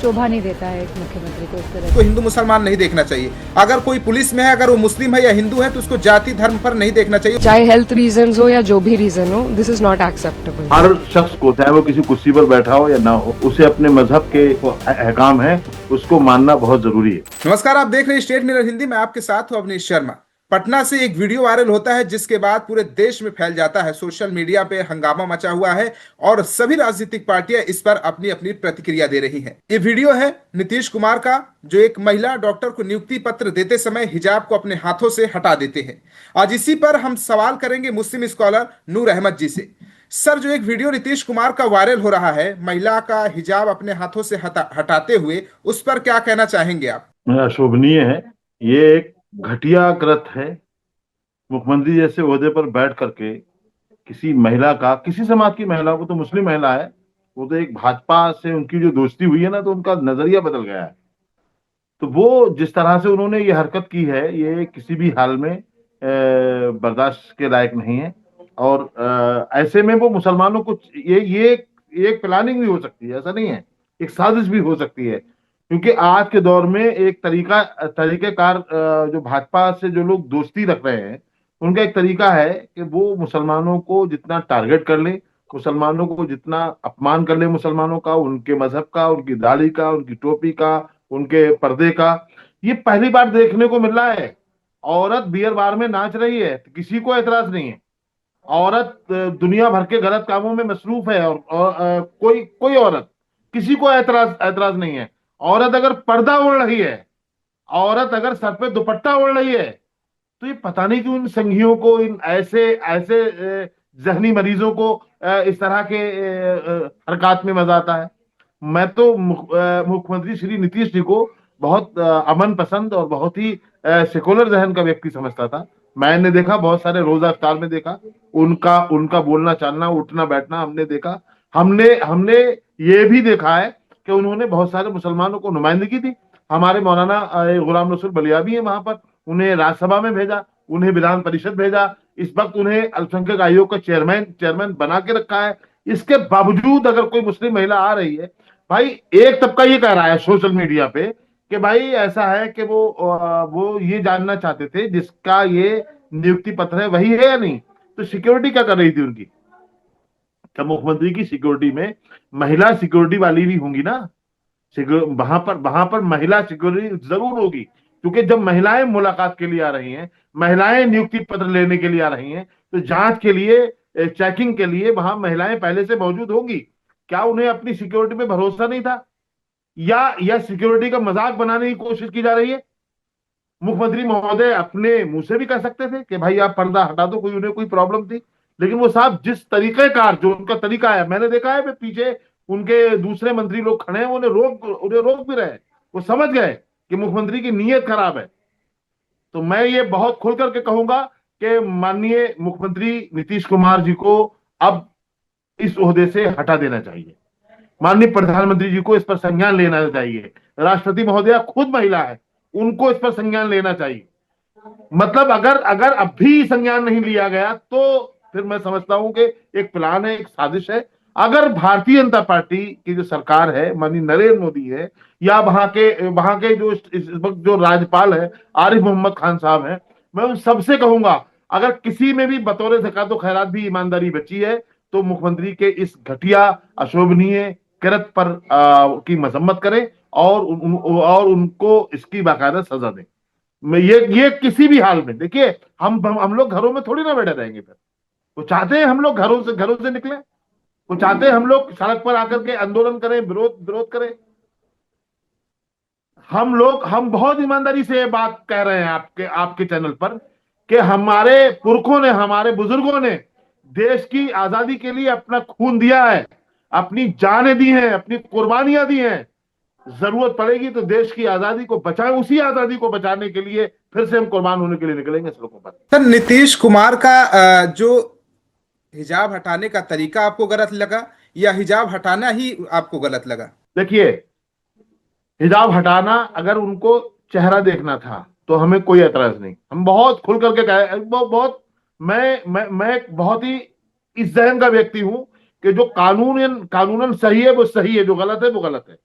शोभा नहीं देता है एक मुख्यमंत्री को इस तरह तो हिंदू मुसलमान नहीं देखना चाहिए। अगर कोई पुलिस में है, अगर वो मुस्लिम है या हिंदू है, तो उसको जाति धर्म पर नहीं देखना चाहिए। चाहे हेल्थ रीजंस हो या जो भी रीजन हो, दिस इज नॉट एक्सेप्टेबल। हर शख्स को, चाहे वो किसी कुर्सी पर बैठा हो या ना हो, उसे अपने मजहब के अहकाम है उसको मानना बहुत जरूरी है। नमस्कार, आप देख रहे हैं स्टेट मिरर हिंदी। मैं आपके साथ हूं अवनीश शर्मा। पटना से एक वीडियो वायरल होता है जिसके बाद पूरे देश में फैल जाता है। सोशल मीडिया पे हंगामा मचा हुआ है और सभी राजनीतिक पार्टियां इस पर अपनी अपनी प्रतिक्रिया दे रही हैं। ये वीडियो है नीतीश कुमार का, जो एक महिला डॉक्टर को नियुक्ति पत्र देते समय हिजाब को अपने हाथों से हटा देते हैं। आज इसी पर हम सवाल करेंगे मुस्लिम स्कॉलर नूर अहमद जी से। सर, जो एक वीडियो नीतीश कुमार का वायरल हो रहा है महिला का हिजाब अपने हाथों से हटाते हुए, उस पर क्या कहना चाहेंगे आप? अशोभनीय है, ये एक घटिया कृत है। मुख्यमंत्री जैसे ओहदे पर बैठ करके किसी महिला का, किसी समाज की महिला, को तो मुस्लिम महिला है, वो तो एक भाजपा से उनकी जो दोस्ती हुई है ना, तो उनका नजरिया बदल गया है। तो वो जिस तरह से उन्होंने ये हरकत की है, ये किसी भी हाल में बर्दाश्त के लायक नहीं है। और ऐसे में वो मुसलमानों को ये एक प्लानिंग भी हो सकती है, ऐसा नहीं है, एक साजिश भी हो सकती है। क्योंकि आज के दौर में एक तरीकेकार जो भाजपा से जो लोग दोस्ती रख रहे हैं, उनका एक तरीका है कि वो मुसलमानों को जितना टारगेट कर ले, मुसलमानों को जितना अपमान कर ले, मुसलमानों का, उनके मजहब का, उनकी दाढ़ी का, उनकी टोपी का, उनके पर्दे का। ये पहली बार देखने को मिल रहा है। औरत बियर बार में नाच रही है तो किसी को एतराज नहीं है। औरत दुनिया भर के गलत कामों में मसरूफ है और कोई कोई औरत, किसी को एतराज एतराज नहीं है। औरत अगर पर्दा ओढ़ रही है, औरत अगर सर पे दुपट्टा ओढ़ रही है, तो ये पता नहीं क्यों इन संघियों को, इन ऐसे ऐसे जहनी मरीजों को इस तरह के हरकत में मजा आता है। मैं तो मुख्यमंत्री श्री नीतीश जी को बहुत अमन पसंद और बहुत ही सेकुलर जहन का व्यक्ति समझता था। मैंने देखा, बहुत सारे रोजा इफ्तार में देखा, उनका उनका बोलना चालना, उठना बैठना हमने देखा। हमने हमने ये भी देखा है कि उन्होंने बहुत सारे मुसलमानों को नुमाइंदगी दी। हमारे मौलाना गुलाम रसूल बलिया भी है वहां पर, उन्हें राज्यसभा में भेजा, उन्हें विधान परिषद भेजा। इस वक्त उन्हें अल्पसंख्यक आयोग का चेयरमैन बना के रखा है। इसके बावजूद अगर कोई मुस्लिम महिला आ रही है, भाई एक तबका ये कह रहा है सोशल मीडिया पे कि भाई ऐसा है कि वो ये जानना चाहते थे जिसका ये नियुक्ति पत्र है वही है या नहीं। तो सिक्योरिटी क्या कर रही थी उनकी? क्या मुख्यमंत्री की सिक्योरिटी में महिला सिक्योरिटी वाली भी होंगी ना? वहां पर महिला सिक्योरिटी जरूर होगी, क्योंकि जब महिलाएं मुलाकात के लिए आ रही हैं, महिलाएं नियुक्ति पत्र लेने के लिए आ रही हैं, तो जांच के लिए, चेकिंग के लिए वहां महिलाएं पहले से मौजूद होंगी। क्या उन्हें अपनी सिक्योरिटी पे भरोसा नहीं था, या सिक्योरिटी का मजाक बनाने की कोशिश की जा रही है? मुख्यमंत्री महोदय अपने मुंह से भी कह सकते थे कि भाई आप पर्दा हटा दो, उन्हें कोई प्रॉब्लम थी। लेकिन वो साहब जिस तरीकेकार, जो उनका तरीका है, मैंने देखा है पीछे उनके दूसरे मंत्री लोग खड़े हैं, उन्हें रोक भी रहे। वो समझ गए कि मुख्यमंत्री की नीयत खराब है। तो मैं ये बहुत खुल करके कहूंगा कि माननीय मुख्यमंत्री नीतीश कुमार जी को अब इस ओहदे से हटा देना चाहिए। माननीय प्रधानमंत्री जी को इस पर संज्ञान लेना चाहिए। राष्ट्रपति महोदया खुद महिला है, उनको इस पर संज्ञान लेना चाहिए। मतलब अगर अगर अब भी संज्ञान नहीं लिया गया तो फिर मैं समझता हूं कि एक प्लान है, एक साजिश है। अगर भारतीय जनता पार्टी की जो सरकार है, माननीय नरेंद्र मोदी है, या वहां के जो इस वक्त जो राज्यपाल है आरिफ मोहम्मद खान साहब हैं, मैं उन सबसे कहूंगा, अगर किसी में भी बतौर ज़कात व खैरात भी ईमानदारी बची है, तो मुख्यमंत्री के इस घटिया अशोभनीय कृत पर की मजम्मत करें और उनको इसकी बाकायदा सजा दें। मैं ये किसी भी हाल में, देखिए हम लोग घरों में थोड़ी ना बैठे रहेंगे। फिर वो चाहते हैं हम लोग घरों से निकलें, वो चाहते हैं हम लोग सड़क पर आकर के आंदोलन करें, विरोध करें। हम बहुत ईमानदारी से ये बात कह रहे हैं आपके चैनल पर कि हमारे पुरखों ने, हमारे बुजुर्गों ने देश की आजादी के लिए अपना खून दिया है, अपनी जानें दी हैं, अपनी कुर्बानियां दी हैं। जरूरत पड़ेगी तो देश की आजादी को बचाएं, उसी आजादी को बचाने के लिए फिर से हम कुर्बान होने के लिए निकलेंगे सड़कों पर। सर, नीतीश कुमार का जो हिजाब हटाने का तरीका आपको गलत लगा, या हिजाब हटाना ही आपको गलत लगा? देखिए, हिजाब हटाना, अगर उनको चेहरा देखना था तो हमें कोई एतराज नहीं। हम बहुत खुल करके कहे, बहुत मैं बहुत ही इस जहन का व्यक्ति हूं कि जो कानूनन सही है वो सही है, जो गलत है वो गलत है।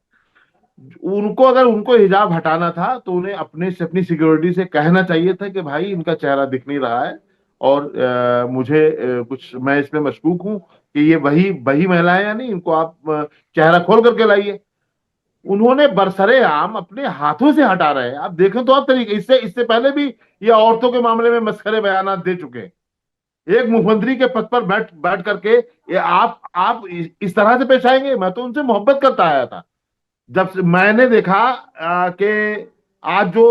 उनको अगर उनको हिजाब हटाना था तो उन्हें अपने से अपनी सिक्योरिटी से कहना चाहिए था कि भाई इनका चेहरा दिख नहीं रहा है, और मुझे कुछ, मैं इसमें मशकूक हूं कि ये वही वही महिला है या नहीं, इनको आप चेहरा खोल करके लाइए। उन्होंने बरसरे आम अपने हाथों से हटा रहे हैं। आप देखें तो आप तरीके, इससे इससे पहले भी ये औरतों के मामले में मसखरे बयानात दे चुके हैं। एक मुख्यमंत्री के पद पर बैठ बैठ करके ये आप इस तरह से पेश आएंगे। मैं तो उनसे मोहब्बत करता आया था। जब से मैंने देखा कि आज जो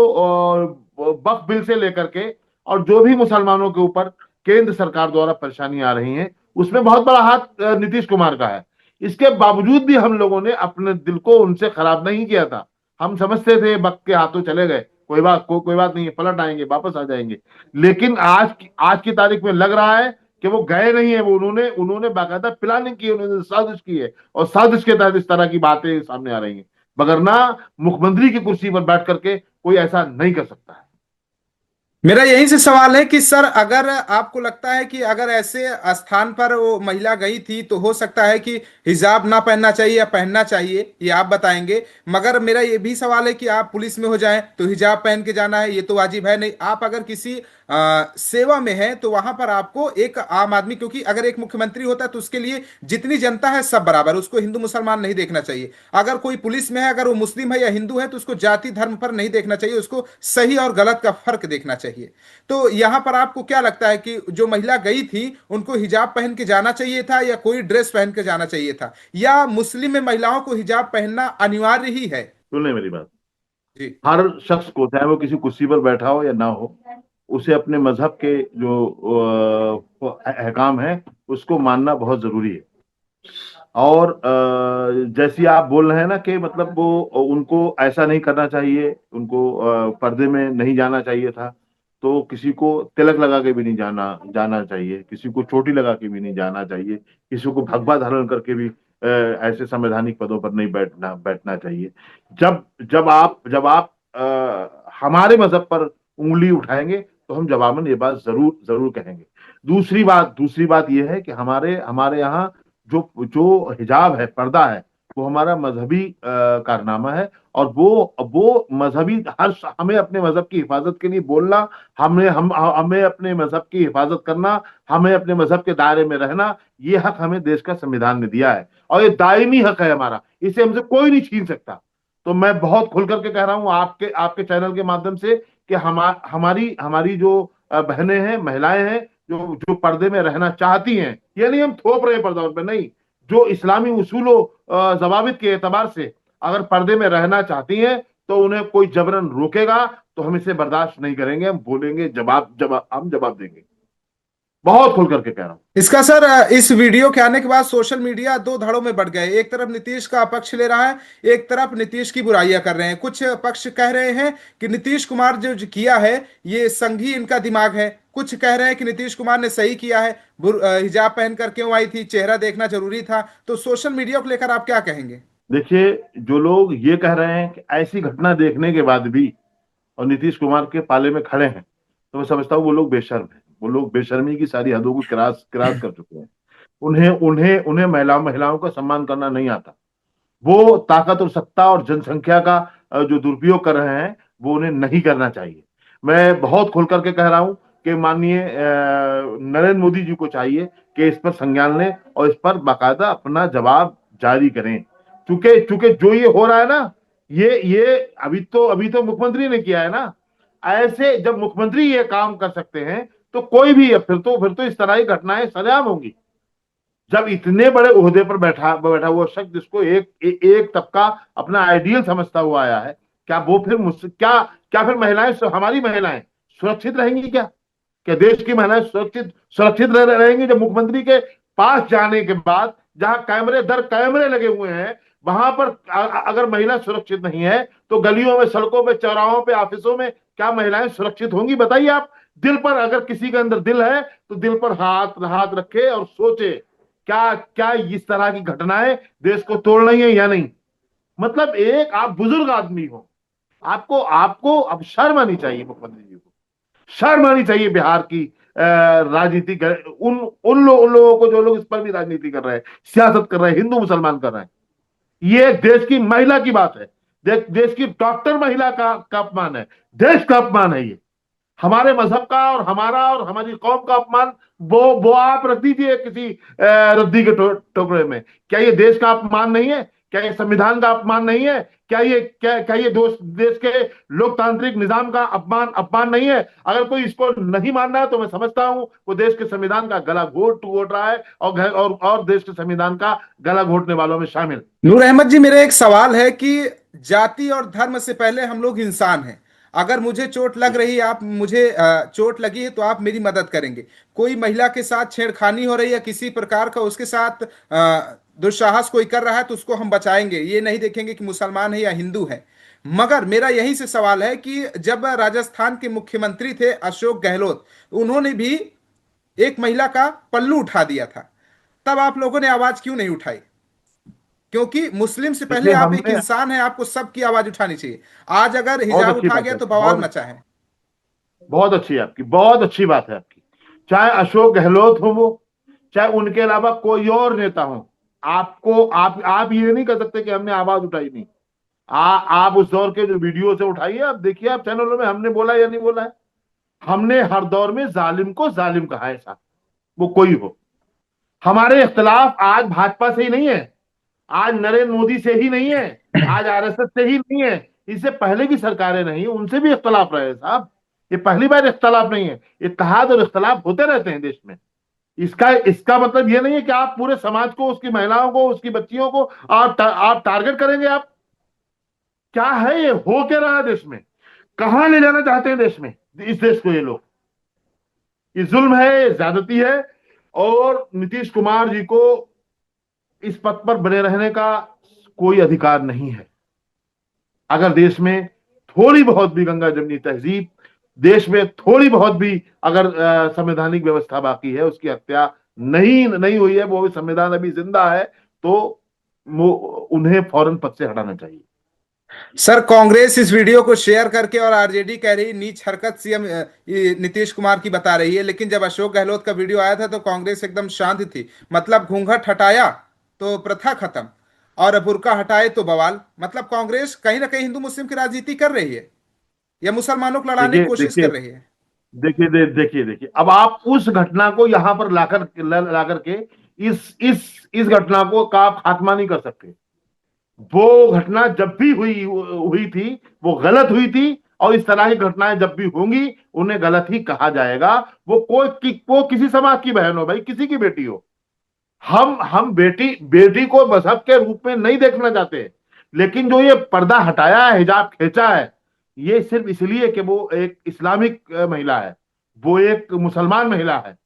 वक्फ बिल से लेकर के और जो भी मुसलमानों के ऊपर केंद्र सरकार द्वारा परेशानी आ रही है, उसमें बहुत बड़ा हाथ नीतीश कुमार का है। इसके बावजूद भी हम लोगों ने अपने दिल को उनसे खराब नहीं किया था। हम समझते थे वक्त के हाथों चले गए, कोई बात नहीं है, पलट आएंगे, वापस आ जाएंगे। लेकिन आज की तारीख में लग रहा है कि वो गए नहीं है। वो उन्होंने उन्होंने बाकायदा प्लानिंग की है, उन्होंने साजिश की है, और साजिश के तहत इस तरह की बातें सामने आ रही हैं। वगरना मुख्यमंत्री की कुर्सी पर बैठ करके कोई ऐसा नहीं कर सकता है। मेरा यहीं से सवाल है कि सर, अगर आपको लगता है कि अगर ऐसे स्थान पर वो महिला गई थी तो हो सकता है कि हिजाब ना पहनना चाहिए या पहनना चाहिए, ये आप बताएंगे। मगर मेरा ये भी सवाल है कि आप पुलिस में हो जाएं तो हिजाब पहन के जाना है, ये तो वाजिब है नहीं। आप अगर किसी सेवा में हैं तो वहां पर आपको एक आम आदमी, क्योंकि अगर एक मुख्यमंत्री होता है तो उसके लिए जितनी जनता है सब बराबर, उसको हिंदू मुसलमान नहीं देखना चाहिए। अगर कोई पुलिस में है, अगर वो मुस्लिम है या हिंदू है, तो उसको जाति धर्म पर नहीं देखना चाहिए, उसको सही और गलत का फर्क देखना चाहिए। तो यहां पर आपको क्या लगता है कि जो महिला गई थी उनको हिजाब पहन के जाना चाहिए था या कोई ड्रेस पहन के जाना चाहिए था, या मुस्लिम में महिलाओं को हिजाब पहनना अनिवार्य ही है? सुनिए मेरी बात। जी। हर शख्स को, चाहे वो किसी कुर्सी पर बैठा हो या ना हो, उसे अपने मजहब के जो अहकाम है उसको मानना बहुत जरूरी है। और जैसी आप बोल रहे हैं ना कि मतलब वो, उनको ऐसा नहीं करना चाहिए, उनको पर्दे में नहीं जाना चाहिए था, तो किसी को तिलक लगा के भी नहीं जाना जाना चाहिए, किसी को चोटी लगा के भी नहीं जाना चाहिए, किसी को भगवा धारण करके भी ऐसे संवैधानिक पदों पर नहीं बैठना बैठना चाहिए। जब आप हमारे मजहब पर उंगली उठाएंगे तो हम जवाबन ये बात जरूर जरूर कहेंगे। दूसरी बात यह है कि हमारे हमारे यहाँ जो जो हिजाब है, पर्दा है, वो हमारा मजहबी कारनामा है। और वो मजहबी, हमें अपने मजहब की हिफाजत के लिए बोलना, हमें अपने मजहब की हिफाजत करना, हमें अपने मजहब के दायरे में रहना, ये हक हमें देश का संविधान ने दिया है, और ये दायमी हक है हमारा, इसे हमसे कोई नहीं छीन सकता। तो मैं बहुत खुल करके कह रहा हूं आपके आपके चैनल के माध्यम से कि हमारी हमारी जो बहनें हैं, महिलाएं हैं, जो जो पर्दे में रहना चाहती हैं, ये नहीं हम थोप रहे हैं पर्दा उन पे, नहीं, जो इस्लामी उसूलों जवाबित के एतबार से अगर पर्दे में रहना चाहती हैं तो उन्हें कोई जबरन रोकेगा तो हम इसे बर्दाश्त नहीं करेंगे। हम बोलेंगे, हम जवाब देंगे। बहुत खुल करके कह रहा हूं। इसका सर, इस वीडियो के आने के बाद सोशल मीडिया दो धड़ों में बढ़ गए। एक तरफ नीतीश का पक्ष ले रहा है, एक तरफ नीतीश की बुराइयां कर रहे हैं। कुछ पक्ष कह रहे हैं कि नीतीश कुमार जो किया है ये संघी इनका दिमाग है, कुछ कह रहे हैं कि नीतीश कुमार ने सही किया है, हिजाब पहन कर क्यों आई थी, चेहरा देखना जरूरी था। तो सोशल मीडिया को लेकर आप क्या कहेंगे? देखिए, जो लोग ये कह रहे हैं कि ऐसी घटना देखने के बाद भी और नीतीश कुमार के पाले में खड़े हैं, तो मैं समझता हूँ वो लोग बेशर्म हैं। वो लोग बेशर्मी की सारी हदों को क्रॉस क्रॉस कर चुके हैं। उन्हें उन्हें उन्हें महिलाओं का सम्मान करना नहीं आता। वो ताकत और सत्ता और जनसंख्या का जो दुरुपयोग कर रहे हैं, वो उन्हें नहीं करना चाहिए। मैं बहुत खुल करके कह रहा हूं कि माननीय नरेंद्र मोदी जी को चाहिए कि इस पर संज्ञान लें और इस पर बाकायदा अपना जवाब जारी करें। चूंकि चूंकि जो ये हो रहा है ना, ये अभी तो मुख्यमंत्री ने किया है ना। ऐसे जब मुख्यमंत्री ये काम कर सकते हैं तो कोई भी, फिर तो इस तरह की घटनाएं सरेआम होंगी। जब इतने बड़े ओहदे पर बैठा बैठा हुआ शख्स, जिसको एक तबका अपना आइडियल समझता हुआ आया है, क्या वो फिर मुझसे क्या फिर महिलाएं, हमारी महिलाएं सुरक्षित रहेंगी क्या? क्या देश की महिलाएं सुरक्षित रहेंगी जब मुख्यमंत्री के पास जाने के बाद, जहां कैमरे दर कैमरे लगे हुए हैं, वहां पर अगर महिला सुरक्षित नहीं है तो गलियों में, सड़कों पे, चौराहों पे, ऑफिसों में क्या महिलाएं सुरक्षित होंगी? बताइए आप। दिल पर, अगर किसी के अंदर दिल है तो दिल पर हाथ हाथ रखे और सोचे, क्या क्या इस तरह की घटनाएं देश को तोड़ रही है या नहीं। मतलब एक आप बुजुर्ग आदमी हो, आपको आपको अब शर्म आनी चाहिए, मुख्यमंत्री जी को शर्म आनी चाहिए। बिहार की राजनीति उन लोगों को, जो लोग इस पर भी राजनीति कर रहे हैं, सियासत कर रहे हैं, हिंदू मुसलमान कर रहे हैं। ये देश की महिला की बात है, देश की डॉक्टर महिला का अपमान है, देश का अपमान है ये, हमारे मजहब का और हमारा और हमारी कौम का अपमान। वो आप रख दीजिए किसी रद्दी के टोकरे में। क्या ये देश का अपमान नहीं है? क्या ये संविधान का अपमान नहीं है? क्या ये देश के लोकतांत्रिक निजाम का अपमान अपमान नहीं है? अगर कोई इसको नहीं मान रहा है तो मैं समझता हूं वो देश के संविधान का गला घोट रहा है और देश के संविधान का गला घोटने वालों में शामिल। नूर अहमद जी, मेरा एक सवाल है कि जाति और धर्म से पहले हम लोग इंसान हैं। अगर मुझे चोट लग रही है, आप मुझे चोट लगी है तो आप मेरी मदद करेंगे। कोई महिला के साथ छेड़खानी हो रही है किसी प्रकार का, उसके साथ दुस्साहस कोई कर रहा है तो उसको हम बचाएंगे, ये नहीं देखेंगे कि मुसलमान है या हिंदू है। मगर मेरा यहीं से सवाल है कि जब राजस्थान के मुख्यमंत्री थे अशोक गहलोत, उन्होंने भी एक महिला का पल्लू उठा दिया था, तब आप लोगों ने आवाज क्यों नहीं उठाई? क्योंकि मुस्लिम से पहले देखिए आप एक हमने इंसान हैं, आपको सबकी आवाज उठानी चाहिए। आज अगर बहुत हिजाब अच्छी उठा बात गया है, तो बवाल मचा है। बहुत अच्छी है आपकी, बहुत अच्छी बात है आपकी। चाहे अशोक गहलोत हो वो, चाहे उनके अलावा कोई और नेता हो, आपको आप ये नहीं कर सकते कि हमने आवाज उठाई नहीं। आप उस दौर के जो वीडियो से उठाइए, आप देखिए, आप चैनलों में हमने बोला या नहीं बोला है। हमने हर दौर में जालिम को जालिम कहा है साहब, वो कोई हो। हमारे इख्तलाफ आज भाजपा से ही नहीं है, आज नरेंद्र मोदी से ही नहीं है, आज आरएसएस से ही नहीं है। इससे पहले की सरकारें नहीं, उनसे भी इख्तलाफ रहे साहब। ये पहली बार इख्तलाफ नहीं है, इत्तेहाद और इख्तलाफ होते रहते हैं देश में। इसका इसका मतलब ये नहीं है कि आप पूरे समाज को, उसकी महिलाओं को, उसकी बच्चियों को आप टारगेट करेंगे। आप क्या है, ये हो क्या रहा है देश में? कहां ले जाना चाहते हैं देश में, इस देश को ये लोग? ये जुल्म है, ये ज्यादती है। और नीतीश कुमार जी को इस पद पर बने रहने का कोई अधिकार नहीं है। अगर देश में थोड़ी बहुत भी गंगा जमनी तहजीब, देश में थोड़ी बहुत भी अगर संवैधानिक व्यवस्था बाकी है, उसकी हत्या नहीं नहीं हुई है, वो संविधान अभी जिंदा है, तो उन्हें फौरन पद से हटाना चाहिए। सर, कांग्रेस इस वीडियो को शेयर करके और आरजेडी कह रही नीच हरकत सीएम ये नीतीश कुमार की बता रही है, लेकिन जब अशोक गहलोत का वीडियो आया था तो कांग्रेस एकदम शांत थी। मतलब घूंघट हटाया तो प्रथा खत्म, और बुर्का हटाए तो बवाल। मतलब कांग्रेस कहीं ना कहीं हिंदू मुस्लिम की राजनीति कर रही है या मुसलमानों को लड़ाने की देखिए कोशिश देखिए कर रही है? देखिए, अब आप उस घटना को यहां पर लाकर के इस घटना को का आप खात्मा नहीं कर सकते। वो घटना जब भी हुई हुई थी, वो गलत हुई थी, और इस तरह की घटनाएं जब भी होंगी उन्हें गलत ही कहा जाएगा। वो किसी समाज की बहन हो भाई, किसी की बेटी हो। हम बेटी को मजहब के रूप में नहीं देखना चाहते, लेकिन जो ये पर्दा हटाया है, हिजाब खींचा है, ये सिर्फ इसलिए कि वो एक इस्लामिक महिला है, वो एक मुसलमान महिला है।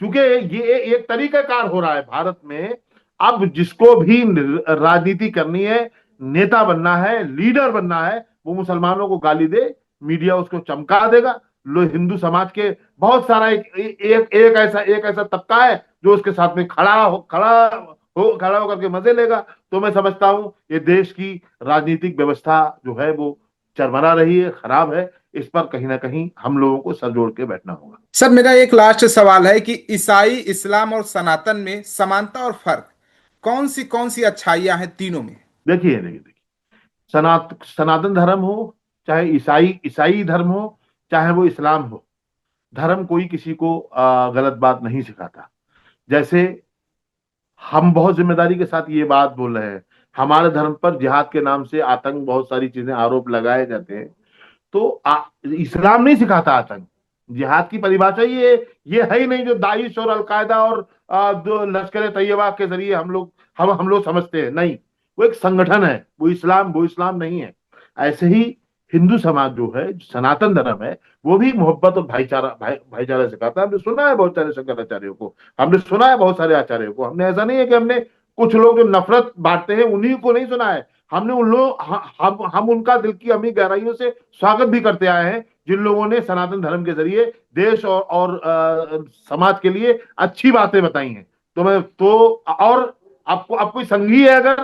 क्योंकि ये एक तरीकाकार हो रहा है भारत में। अब जिसको भी राजनीति करनी है, नेता बनना है, लीडर बनना है, वो मुसलमानों को गाली दे, मीडिया उसको चमका देगा। लो, हिंदू समाज के बहुत सारा एक ऐसा तबका है जो उसके साथ में खड़ा होकर के मजे लेगा। तो मैं समझता हूं ये देश की राजनीतिक व्यवस्था जो है वो चरमरा रही है, खराब है। इस पर कहीं ना कहीं हम लोगों को सर जोड़ के बैठना होगा। सर, मेरा एक लास्ट सवाल है कि ईसाई, इस्लाम और सनातन में समानता और फर्क कौन सी अच्छाइयां हैं तीनों में? देखिए, सनातन धर्म हो, चाहे ईसाई ईसाई धर्म हो, चाहे वो इस्लाम हो, धर्म कोई किसी को गलत बात नहीं सिखाता। जैसे हम बहुत जिम्मेदारी के साथ ये बात बोल रहे हैं, हमारे धर्म पर जिहाद के नाम से आतंक, बहुत सारी चीजें, आरोप लगाए जाते हैं। तो इस्लाम नहीं सिखाता आतंक। जिहाद की परिभाषा ये है ही नहीं जो दाइश और अलकायदा और जो लश्कर तैयबा के जरिए हम लोग समझते हैं। नहीं, वो एक संगठन है, वो इस्लाम नहीं है। ऐसे ही हिंदू समाज जो है, सनातन धर्म है, वो भी मोहब्बत और भाईचारा सिखाता है। हमने सुना है बहुत सारे शंकराचार्यों को, हमने सुना है बहुत सारे आचार्यों को। हमने ऐसा नहीं है कि हमने कुछ लोग जो नफरत बांटते हैं उन्हीं को नहीं सुना है। हमने उन लोग हम उनका दिल की अमी गहराइयों से स्वागत भी करते आए हैं जिन लोगों ने सनातन धर्म के जरिए देश और समाज के लिए अच्छी बातें बताई हैं। और आपको अब कोई संघी है, अगर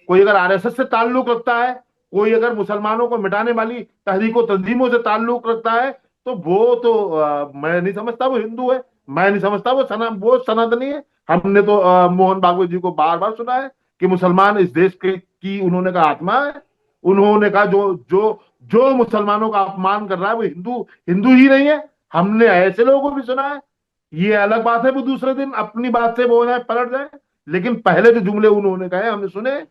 कोई अगर आरएसएस से ताल्लुक रखता है, कोई अगर मुसलमानों को मिटाने वाली तहरीकों तंजीमों से ताल्लुक रखता है, तो वो तो मैं नहीं समझता वो हिंदू है, मैं नहीं समझता वो सनातनी है। हमने तो मोहन भागवत जी को बार बार सुना है कि मुसलमान इस देश की उन्होंने कहा आत्मा है। उन्होंने कहा जो जो जो मुसलमानों का अपमान कर रहा है वो हिंदू हिंदू ही नहीं है। हमने ऐसे लोगों को भी सुना है। ये अलग बात है वो दूसरे दिन अपनी बात से वो जाए पलट जाए, लेकिन पहले जो जुमले उन्होंने कहे हमने सुने।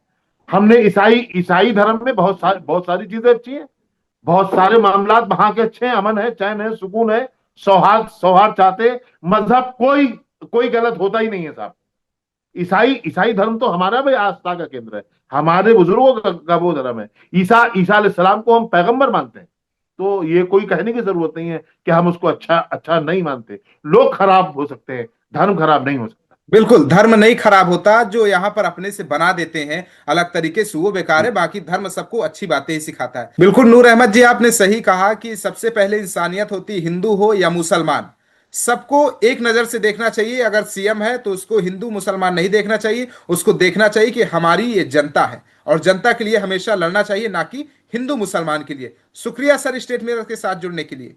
हमने ईसाई ईसाई धर्म में बहुत सारी चीजें अच्छी हैं, बहुत सारे मामलात वहां के अच्छे हैं, अमन है, चैन है, सुकून है, सौहार्द सौहार्द चाहते हैं। मजहब कोई कोई गलत होता ही नहीं है साहब। ईसाई ईसाई धर्म तो हमारा भी आस्था का केंद्र है, हमारे बुजुर्गों का वो धर्म है। ईसा ईसा अलैहिस्सलाम को हम पैगंबर मानते हैं, तो ये कोई कहने की जरूरत नहीं है कि हम उसको अच्छा अच्छा नहीं मानते। लोग खराब हो सकते हैं, धर्म खराब नहीं हो सकता। बिल्कुल, धर्म नहीं खराब होता, जो यहाँ पर अपने से बना देते हैं अलग तरीके से वो बेकार है, बाकी धर्म सबको अच्छी बातें ही सिखाता है। बिल्कुल नूर अहमद जी, आपने सही कहा कि सबसे पहले इंसानियत होती, हिंदू हो या मुसलमान, सबको एक नजर से देखना चाहिए। अगर सीएम है तो उसको हिंदू मुसलमान नहीं देखना चाहिए, उसको देखना चाहिए कि हमारी ये जनता है और जनता के लिए हमेशा लड़ना चाहिए, ना कि हिंदू मुसलमान के लिए। शुक्रिया सर स्टेट मिरर के साथ जुड़ने के लिए।